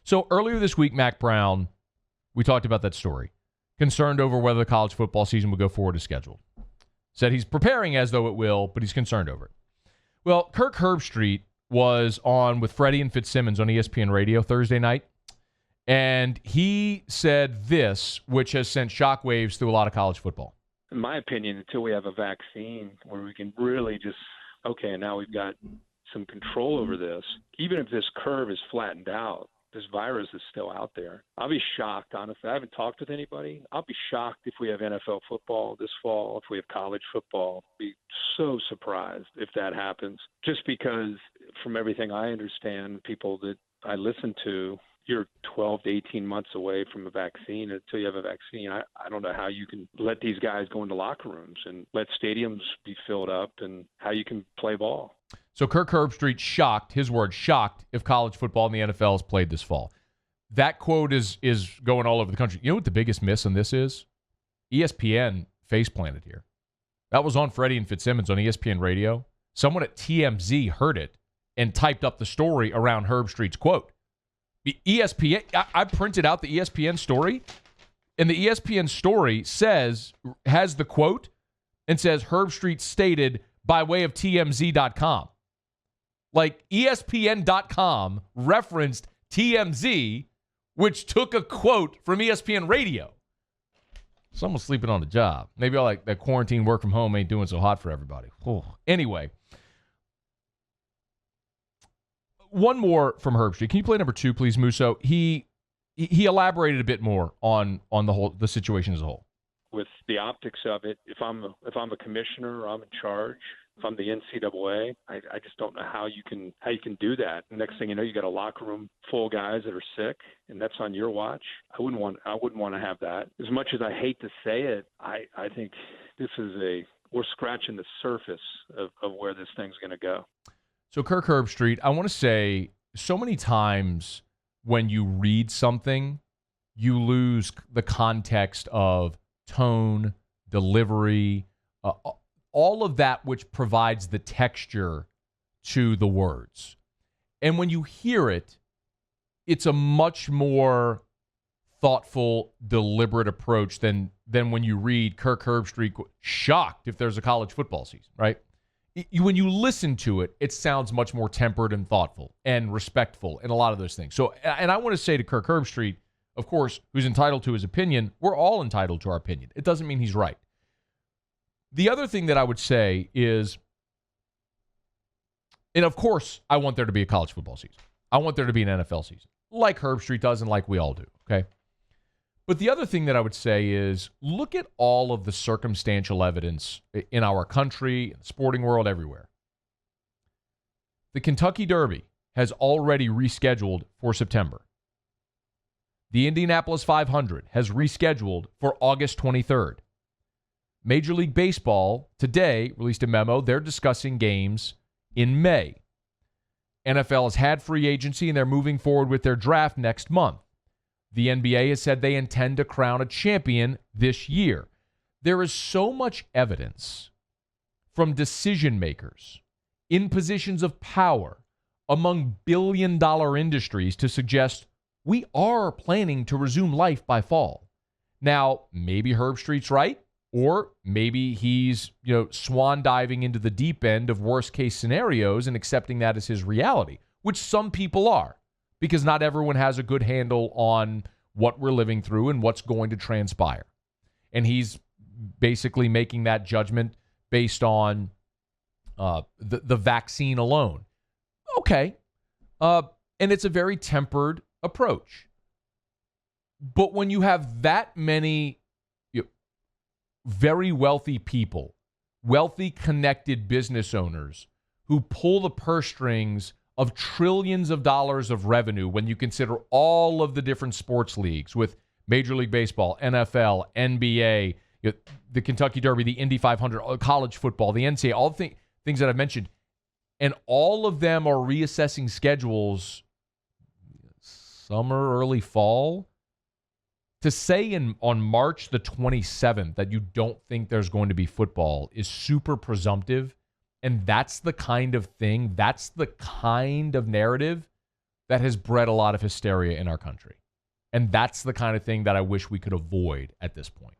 So earlier this week, Mac Brown, we talked about that story, concerned over whether the college football season would go forward as scheduled. Said he's preparing as though it will, but he's concerned over it. Well, Kirk Herbstreit was on with Freddie and Fitzsimmons on ESPN Radio Thursday night, and he said this, which has sent shockwaves through a lot of college football. In my opinion, until we have a vaccine where we can really just, okay, now we've got some control over this, even if this curve is flattened out, this virus is still out there. I'll be shocked, honestly. I haven't talked with anybody. I'll be shocked if we have NFL football this fall, if we have college football. I'll be so surprised if that happens. Just because from everything I understand, people that I listen to, you're 12 to 18 months away from a vaccine. Until you have a vaccine, I don't know how you can let these guys go into locker rooms and let stadiums be filled up and how you can play ball. So Kirk Herbstreit shocked, his word, shocked if college football in the NFL is played this fall. That quote is going all over the country. You know what the biggest miss on this is? ESPN face planted here. That was on Freddie and Fitzsimmons on ESPN Radio. Someone at TMZ heard it and typed up the story around Herbstreit's quote. The ESPN, I printed out the ESPN story, and the ESPN story has the quote and says Herbstreit stated by way of TMZ.com. Like ESPN.com referenced TMZ, which took a quote from ESPN Radio. Someone's sleeping on the job. Maybe all like that quarantine work from home ain't doing so hot for everybody. Anyway, one more from Herbstreit. Can you play number 2, please, Musso? He elaborated a bit more on the situation as a whole. With the optics of it, if I'm a commissioner, I'm in charge. If I'm the NCAA, I just don't know how you can do that. Next thing you know, you got a locker room full of guys that are sick, and that's on your watch. I wouldn't want to have that. As much as I hate to say it, I think we're scratching the surface of where this thing's going to go. So Kirk Herbstreit, I want to say, so many times when you read something, you lose the context of tone, delivery, all of that which provides the texture to the words. And when you hear it, it's a much more thoughtful, deliberate approach than when you read Kirk Herbstreit shocked if there's a college football season, right? When you listen to it, it sounds much more tempered and thoughtful and respectful and a lot of those things. So, and I want to say to Kirk Herbstreit, of course, who's entitled to his opinion, we're all entitled to our opinion. It doesn't mean he's right. The other thing that I would say is, and of course, I want there to be a college football season. I want there to be an NFL season, like Herbstreit does and like we all do, okay? But the other thing that I would say is, look at all of the circumstantial evidence in our country, in the sporting world, everywhere. The Kentucky Derby has already rescheduled for September. The Indianapolis 500 has rescheduled for August 23rd. Major League Baseball today released a memo. They're discussing games in May. NFL has had free agency, and they're moving forward with their draft next month. The NBA has said they intend to crown a champion this year. There is so much evidence from decision makers in positions of power among billion-dollar industries to suggest we are planning to resume life by fall. Now, maybe Herbstreit's right, or maybe he's, swan diving into the deep end of worst-case scenarios and accepting that as his reality, which some people are, because not everyone has a good handle on what we're living through and what's going to transpire. And he's basically making that judgment based on the vaccine alone. Okay. And it's a very tempered approach. But when you have that many very wealthy people, wealthy connected business owners who pull the purse strings of trillions of dollars of revenue, when you consider all of the different sports leagues with Major League Baseball, NFL, NBA, the Kentucky Derby, the Indy 500, college football, the NCAA, all the things that I've mentioned, and all of them are reassessing schedules summer, early fall. To say on March the 27th that you don't think there's going to be football is super presumptive, and that's the kind of thing, that's the kind of narrative that has bred a lot of hysteria in our country. And that's the kind of thing that I wish we could avoid at this point.